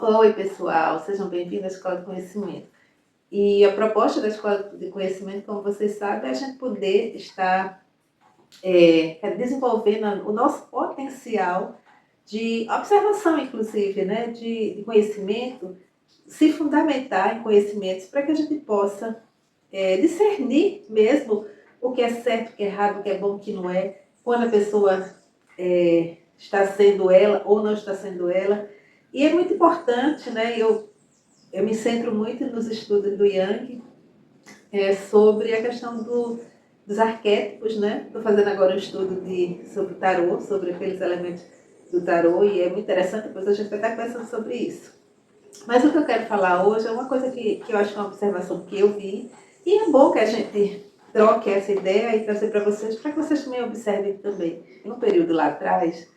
Oi, pessoal, sejam bem-vindos à Escola de Conhecimento. E a proposta da Escola de Conhecimento, como vocês sabem, é a gente poder estar desenvolvendo o nosso potencial de observação, inclusive, né, de conhecimento, se fundamentar em conhecimentos para que a gente possa discernir mesmo o que é certo, o que é errado, o que é bom, o que não é, quando a pessoa está sendo ela ou não está sendo ela. E é muito importante, né? Eu me centro muito nos estudos do Jung sobre a questão dos arquétipos, né? Estou fazendo agora um estudo sobre o tarô, sobre aqueles elementos do tarô, e é muito interessante, depois a gente vai estar conversando sobre isso. Mas o que eu quero falar hoje é uma coisa que eu acho que é uma observação que eu vi, e é bom que a gente troque essa ideia e trazer para que vocês também observem também. Em um período lá atrás,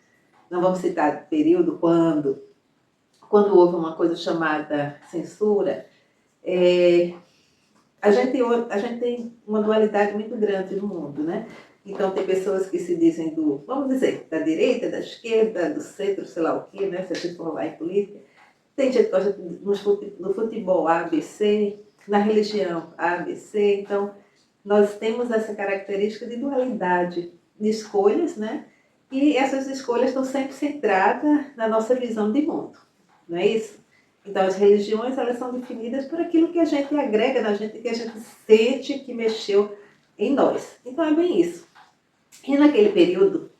não vamos citar período, quando houve uma coisa chamada censura, a gente tem uma dualidade muito grande no mundo, né? Então tem pessoas que se dizem vamos dizer, da direita, da esquerda, do centro, sei lá o quê, né? Se a gente for lá em política. Tem gente que gosta no futebol A, B, C, na religião A, B, C. Então, nós temos essa característica de dualidade de escolhas, né? E essas escolhas estão sempre centradas na nossa visão de mundo, não é isso? Então, as religiões, elas são definidas por aquilo que a gente agrega na gente, que a gente sente que mexeu em nós. Então, é bem isso. E naquele período,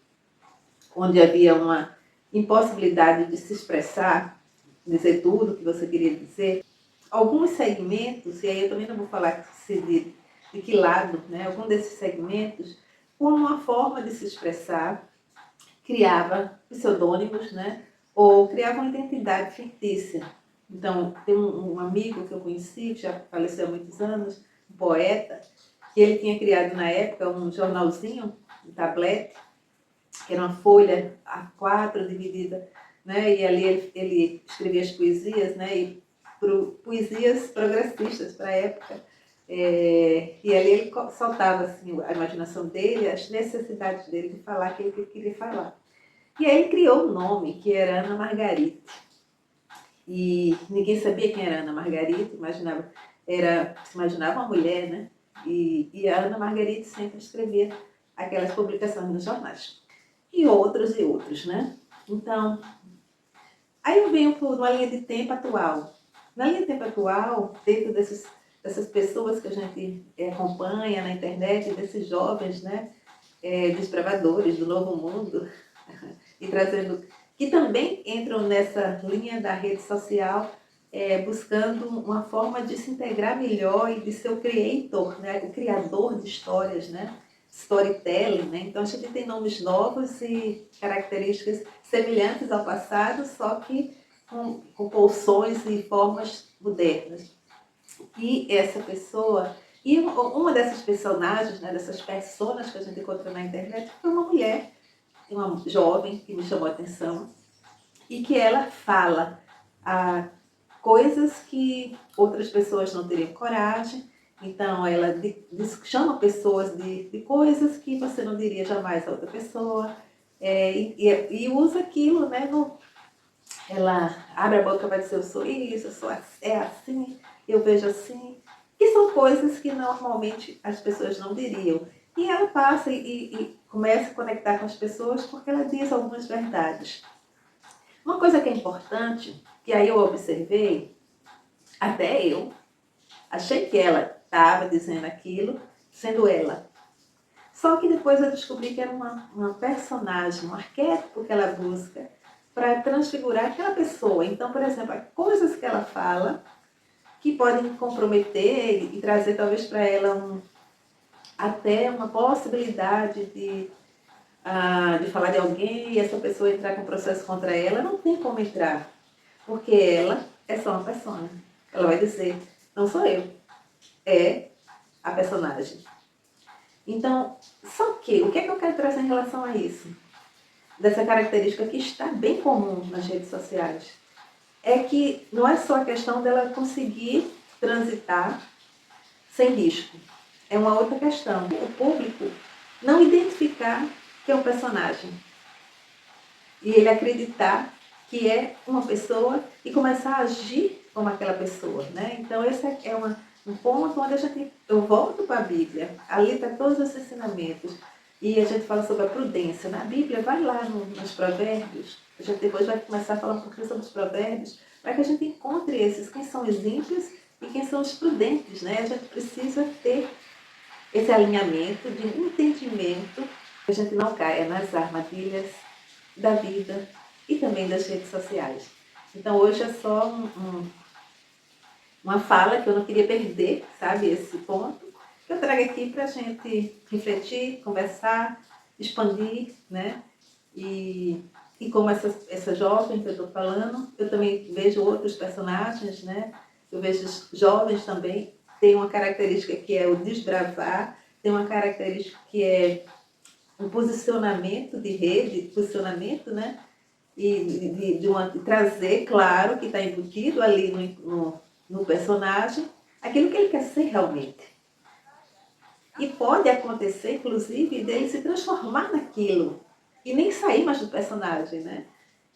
onde havia uma impossibilidade de se expressar, dizer tudo o que você queria dizer, alguns segmentos, e aí eu também não vou falar de que lado, né? Algum desses segmentos, como uma forma de se expressar, criava pseudônimos, né? Ou criava uma identidade fictícia. Então, tem um amigo que eu conheci, que já faleceu há muitos anos, um poeta, que ele tinha criado na época um jornalzinho, um tablete, que era uma folha A4 dividida, né? E ali ele escrevia as poesias, né? E poesias progressistas para a época. E ali ele soltava assim, a imaginação dele, as necessidades dele de falar aquilo que ele queria falar. E aí ele criou um nome, que era Ana Margarite. E ninguém sabia quem era Ana Margarite, se imaginava uma mulher, né? E a Ana Margarite sempre escrevia aquelas publicações nos jornais. E outros, né? Então, aí eu venho por uma linha de tempo atual. Na linha de tempo atual, dentro dessas pessoas que a gente acompanha na internet, desses jovens, né? Desbravadores do novo mundo, e trazendo, que também entram nessa linha da rede social, buscando uma forma de se integrar melhor e de ser o creator, né? O criador de histórias, né? Storytelling, né? Então a gente tem nomes novos e características semelhantes ao passado, só que com pulsões e formas modernas. E essa pessoa, e uma dessas personagens, né, dessas personas que a gente encontra na internet, foi uma mulher, uma jovem que me chamou a atenção, e que ela fala coisas que outras pessoas não teriam coragem. Então ela chama pessoas de coisas que você não diria jamais a outra pessoa, e usa aquilo, né? Ela abre a boca e vai dizer, eu sou isso, é assim, eu vejo assim, que são coisas que normalmente as pessoas não diriam. E ela passa e começa a conectar com as pessoas porque ela diz algumas verdades. Uma coisa que é importante, que aí eu observei, até eu achei que ela estava dizendo aquilo, sendo ela. Só que depois eu descobri que era uma personagem, um arquétipo que ela busca para transfigurar aquela pessoa. Então, por exemplo, há coisas que ela fala que podem comprometer e trazer talvez para ela até uma possibilidade de falar de alguém e essa pessoa entrar com processo contra ela. Não tem como entrar, porque ela é só uma persona. Ela vai dizer, não sou eu, é a personagem. Então, só que, o que é que eu quero trazer em relação a isso? Dessa característica que está bem comum nas redes sociais. É que não é só a questão dela conseguir transitar sem risco. É uma outra questão. O público não identificar que é um personagem. E ele acreditar que é uma pessoa e começar a agir como aquela pessoa, né? Então esse é um ponto onde eu volto para a Bíblia, ali está todos os ensinamentos, e a gente fala sobre a prudência. Na Bíblia, vai lá nos provérbios, a gente depois vai começar a falar um pouquinho sobre os provérbios, para que a gente encontre quem são os ímpios e quem são os prudentes, né? A gente precisa ter esse alinhamento de entendimento, que a gente não caia nas armadilhas da vida e também das redes sociais. Então hoje é só uma fala que eu não queria perder, sabe, esse ponto, que eu trago aqui para a gente refletir, conversar, expandir, né? E como essa jovem que eu estou falando, eu também vejo outros personagens, né? Eu vejo jovens também, tem uma característica que é o desbravar, tem uma característica que é um posicionamento de rede, posicionamento, né? E de trazer, claro, que está embutido ali no personagem, aquilo que ele quer ser realmente. E pode acontecer, inclusive, dele se transformar naquilo e nem sair mais do personagem, né?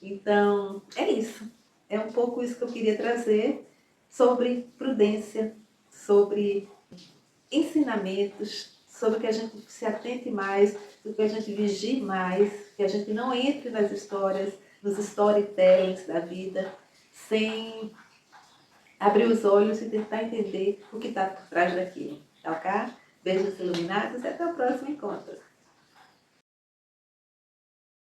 Então, é isso. É um pouco isso que eu queria trazer sobre prudência, sobre ensinamentos, sobre que a gente se atente mais, sobre que a gente vigie mais, que a gente não entre nas histórias, nos storytellings da vida, sem abrir os olhos e tentar entender o que está por trás daquilo. Tá ok? Beijos iluminados e até o próximo encontro.